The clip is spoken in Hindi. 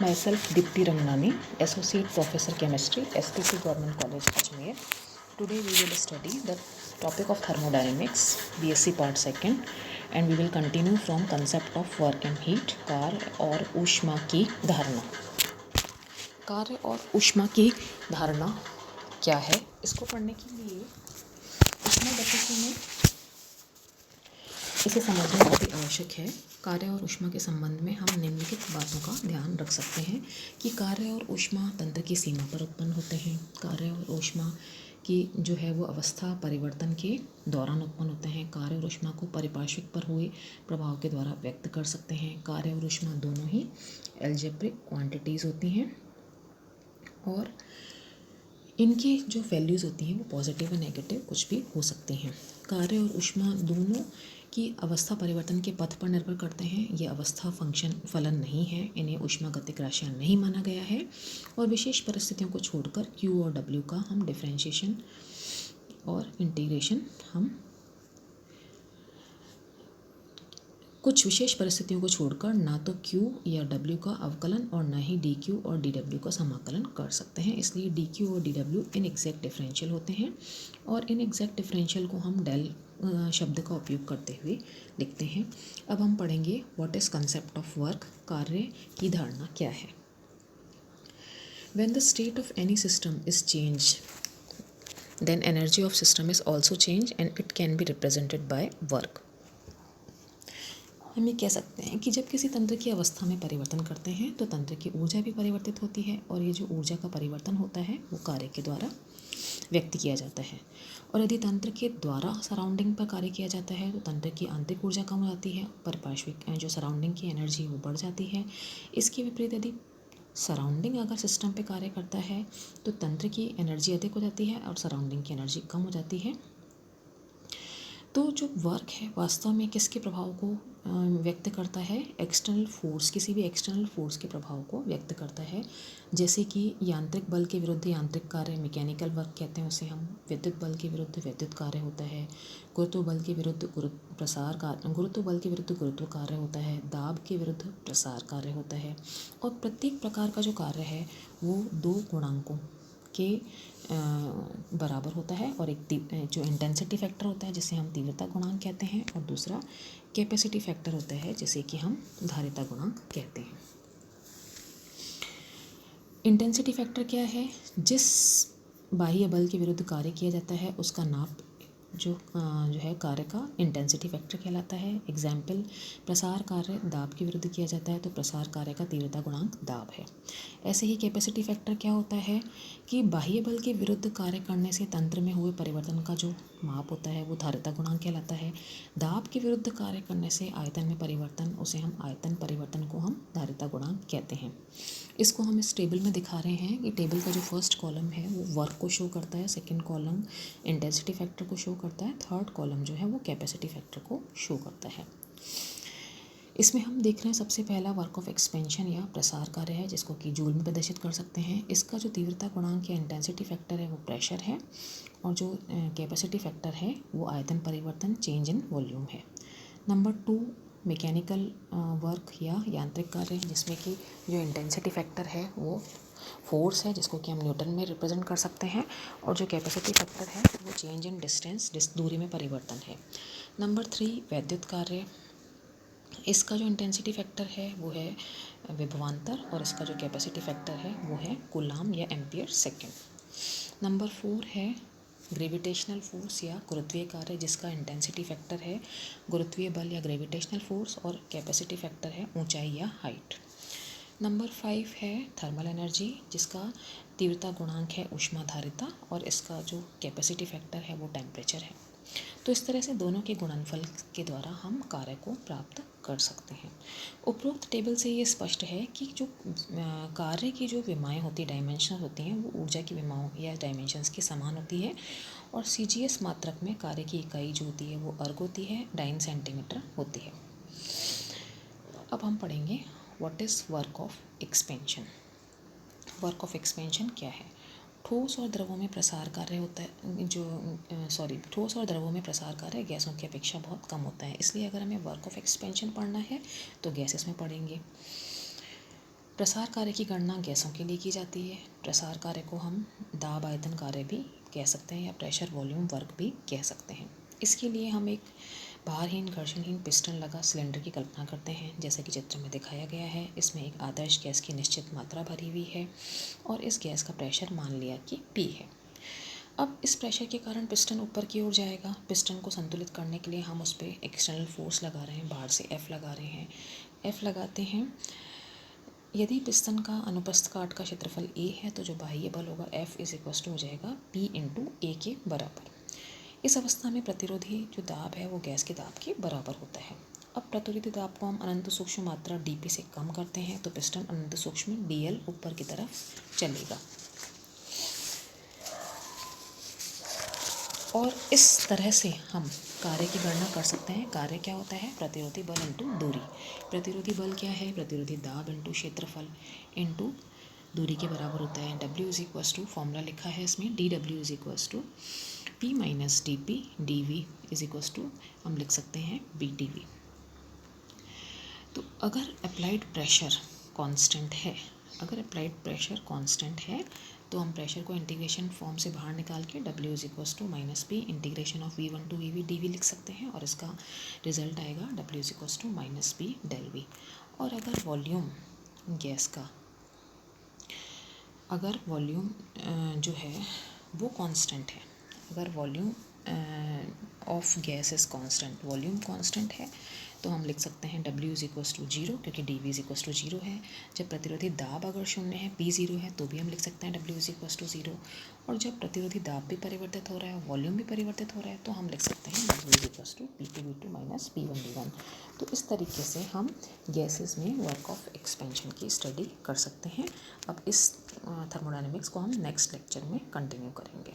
Myself Dipti Ramnani, Associate Professor Chemistry, STC Government College, Ajmer. Today we will study the topic of thermodynamics, BSc Part 2nd, and we will continue from concept of work and heat, कार्य और ऊष्मा की धारणा। कार्य और ऊष्मा की धारणा क्या है? इसको पढ़ने के लिए ऊष्मागतिकी में इसे समझना बहुत ही आवश्यक है। कार्य और ऊष्मा के संबंध में हम निम्नलिखित बातों का ध्यान रख सकते हैं कि कार्य और ऊष्मा तंत्र की सीमा पर उत्पन्न होते हैं। कार्य और ऊष्मा की जो है वो अवस्था परिवर्तन के दौरान उत्पन्न होते हैं। कार्य और ऊष्मा को परिपार्श्विक पर हुए प्रभाव के द्वारा व्यक्त कर सकते हैं। कार्य और ऊष्मा दोनों ही एल्जेब्रिक क्वांटिटीज़ होती हैं और इनकी जो वैल्यूज़ होती हैं वो पॉजिटिव और नेगेटिव कुछ भी हो सकती हैं। कार्य और ऊष्मा दोनों की अवस्था परिवर्तन के पथ पर निर्भर करते हैं। ये अवस्था फलन नहीं है, इन्हें ऊष्मागतिक राशियाँ नहीं माना गया है और विशेष परिस्थितियों को छोड़कर Q और W का हम डिफरेंशिएशन और इंटीग्रेशन कुछ विशेष परिस्थितियों को छोड़कर ना तो Q या W का अवकलन और ना ही dQ और dW का समाकलन कर सकते हैं। इसलिए dQ और dW इनएग्जैक्ट डिफरेंशियल होते हैं और इनएग्जैक्ट डिफरेंशियल को हम डेल शब्द का उपयोग करते हुए लिखते हैं। अब हम पढ़ेंगे what is concept of work, कार्य की धारणा क्या है। When the state of any system is changed, then energy of system is also changed and it can be represented by work. हम ये कह सकते हैं कि जब किसी तंत्र की अवस्था में परिवर्तन करते हैं तो तंत्र की ऊर्जा भी परिवर्तित होती है और ये जो ऊर्जा का परिवर्तन होता है वो कार्य के द्वारा व्यक्त किया जाता है। और यदि तंत्र के द्वारा सराउंडिंग पर कार्य किया जाता है तो तंत्र की आंतरिक ऊर्जा कम हो जाती है, परिपार्श्विक जो सराउंडिंग की एनर्जी वो बढ़ जाती है। इसके विपरीत यदि सराउंडिंग अगर सिस्टम पे कार्य करता है तो तंत्र की एनर्जी अधिक हो जाती है और सराउंडिंग की एनर्जी कम हो जाती है। तो जो वर्क है वास्तव में किसके प्रभाव को व्यक्त करता है? एक्सटर्नल फोर्स, किसी भी एक्सटर्नल फोर्स के प्रभाव को व्यक्त करता है। जैसे कि यांत्रिक बल के विरुद्ध यांत्रिक कार्य, मैकेनिकल वर्क कहते हैं उसे हम। विद्युत बल के विरुद्ध विद्युत कार्य होता है। गुरुत्व बल के विरुद्ध गुरुत्व बल के विरुद्ध गुरुत्व कार्य होता है। दाब के विरुद्ध प्रसार कार्य होता है। और प्रत्येक प्रकार का जो कार्य है वो दो गुणांकों के बराबर होता है और एक जो इंटेंसिटी फैक्टर होता है जिसे हम तीव्रता गुणांक कहते हैं और दूसरा कैपेसिटी फैक्टर होता है जिसे कि हम धारिता गुणांक कहते हैं। इंटेंसिटी फैक्टर क्या है? जिस बाह्य बल के विरुद्ध कार्य किया जाता है उसका नाप जो है कार्य का इंटेंसिटी फैक्टर कहलाता है। एग्जाम्पल, प्रसार कार्य दाब के विरुद्ध किया जाता है तो प्रसार कार्य का तीव्रता गुणांक दाब है। ऐसे ही कैपेसिटी फैक्टर क्या होता है कि बाह्य बल के विरुद्ध कार्य करने से तंत्र में हुए परिवर्तन का जो माप होता है वो धारिता गुणांक कहलाता है। दाब के विरुद्ध कार्य करने से आयतन में परिवर्तन, उसे हम आयतन परिवर्तन को हम धारिता गुणांक कहते हैं। इसको हम इस टेबल में दिखा रहे हैं कि टेबल का जो फर्स्ट कॉलम है वो वर्क को शो करता है, सेकंड कॉलम इंटेंसिटी फैक्टर को शो करता है, थर्ड कॉलम जो है वो कैपेसिटी फैक्टर को शो करता है। इसमें हम देख रहे हैं सबसे पहला वर्क ऑफ एक्सपेंशन या प्रसार कार्य है जिसको कि जूल में प्रदर्शित कर सकते हैं। इसका जो तीव्रता गुणांक या इंटेंसिटी फैक्टर है वो प्रेशर है और जो कैपेसिटी फैक्टर है वो आयतन परिवर्तन, चेंज इन वॉल्यूम है। नंबर 2 मैकेनिकल वर्क या यांत्रिक कार्य है जिसमें कि जो इंटेंसिटी फैक्टर है वो फोर्स है जिसको कि हम न्यूटन में रिप्रेजेंट कर सकते हैं और जो कैपेसिटी फैक्टर है वो चेंज इन डिस्टेंस, दूरी में परिवर्तन है। नंबर 3 वैद्युत कार्य, इसका जो इंटेंसिटी फैक्टर है वो है विभवांतर और इसका जो कैपेसिटी फैक्टर है वो है कूलाम या एम्पियर सेकेंड। नंबर 4 है ग्रेविटेशनल फोर्स या गुरुत्वीय कार्य जिसका इंटेंसिटी फैक्टर है गुरुत्वीय बल या ग्रेविटेशनल फोर्स और कैपेसिटी फैक्टर है ऊंचाई या हाइट। नंबर 5 है थर्मल एनर्जी जिसका तीव्रता गुणांक है ऊष्माधारिता और इसका जो कैपेसिटी फैक्टर है वो टेम्परेचर है। तो इस तरह से दोनों के गुणनफल के द्वारा हम कार्य को प्राप्त कर सकते हैं। उपरोक्त टेबल से ये स्पष्ट है कि जो कार्य की जो विमाएँ होती है, डायमेंशन होती हैं, वो ऊर्जा की विमाओं या डायमेंशंस के समान होती है और CGS मात्रक में कार्य की इकाई जो होती है वो अर्ग होती है, डाइन सेंटीमीटर होती है। अब हम पढ़ेंगे what is work of expansion. Work of expansion क्या है? ठोस और द्रवों में प्रसार कार्य होता है ठोस और द्रवों में प्रसार कार्य गैसों की अपेक्षा बहुत कम होता है। इसलिए अगर हमें वर्क ऑफ एक्सपेंशन पढ़ना है तो गैसेस में पढ़ेंगे। प्रसार कार्य की गणना गैसों के लिए की जाती है। प्रसार कार्य को हम दाब आयतन कार्य भी कह सकते हैं या प्रेशर वॉल्यूम वर्क भी कह सकते हैं। इसके लिए हम एक भारहीन घर्षणहीन पिस्टन लगा सिलेंडर की कल्पना करते हैं, जैसा कि चित्र में दिखाया गया है। इसमें एक आदर्श गैस की निश्चित मात्रा भरी हुई है और इस गैस का प्रेशर मान लिया कि P है। अब इस प्रेशर के कारण पिस्टन ऊपर की ओर जाएगा। पिस्टन को संतुलित करने के लिए हम उस पर एक्सटर्नल फोर्स लगा रहे हैं, बाहर से F लगा रहे हैं। F लगाते हैं। यदि पिस्टन का अनुप्रस्थ काट का क्षेत्रफल A है तो जो बाह्य बल होगा F = हो जाएगा P × A के बराबर। इस अवस्था में प्रतिरोधी जो दाब है वो गैस के दाब के बराबर होता है। अब प्रतिरोधी दाब को हम अनंत सूक्ष्म मात्रा dP से कम करते हैं तो पिस्टन अनंत सूक्ष्म dl ऊपर की तरफ चलेगा। और इस तरह से हम कार्य की गणना कर सकते हैं। कार्य क्या होता है? प्रतिरोधी बल इंटू दूरी। प्रतिरोधी बल क्या है? प्रतिरोधी दाब इंटू क्षेत्रफल इंटू दूरी के बराबर होता है। W फॉर्मूला लिखा है इसमें, dW = P - dP, dV = हम लिख सकते हैं BdV। तो अगर अप्लाइड प्रेशर कांस्टेंट है तो हम प्रेशर को इंटीग्रेशन फॉर्म से बाहर निकाल के W = -P ∫ V1 to VV dV लिख सकते हैं और इसका रिजल्ट आएगा W = -P ∇V। और अगर वॉल्यूम गैस का जो है वो कांस्टेंट है, अगर volume of gas is constant, volume constant है, तो हम लिख सकते हैं W = 0 क्योंकि dV = 0 है। जब प्रतिरोधी दाब अगर 0 है, P 0 है, तो भी हम लिख सकते हैं W = 0। और जब प्रतिरोधी दाब भी परिवर्तित हो रहा है, वॉल्यूम भी परिवर्तित हो रहा है, तो हम लिख सकते हैं W = P2V2 - P1V1। तो इस तरीके से हम गैसेस में वर्क ऑफ एक्सपेंशन की स्टडी कर सकते हैं। अब इस थर्मोडायनेमिक्स को हम नेक्स्ट लेक्चर में कंटिन्यू करेंगे।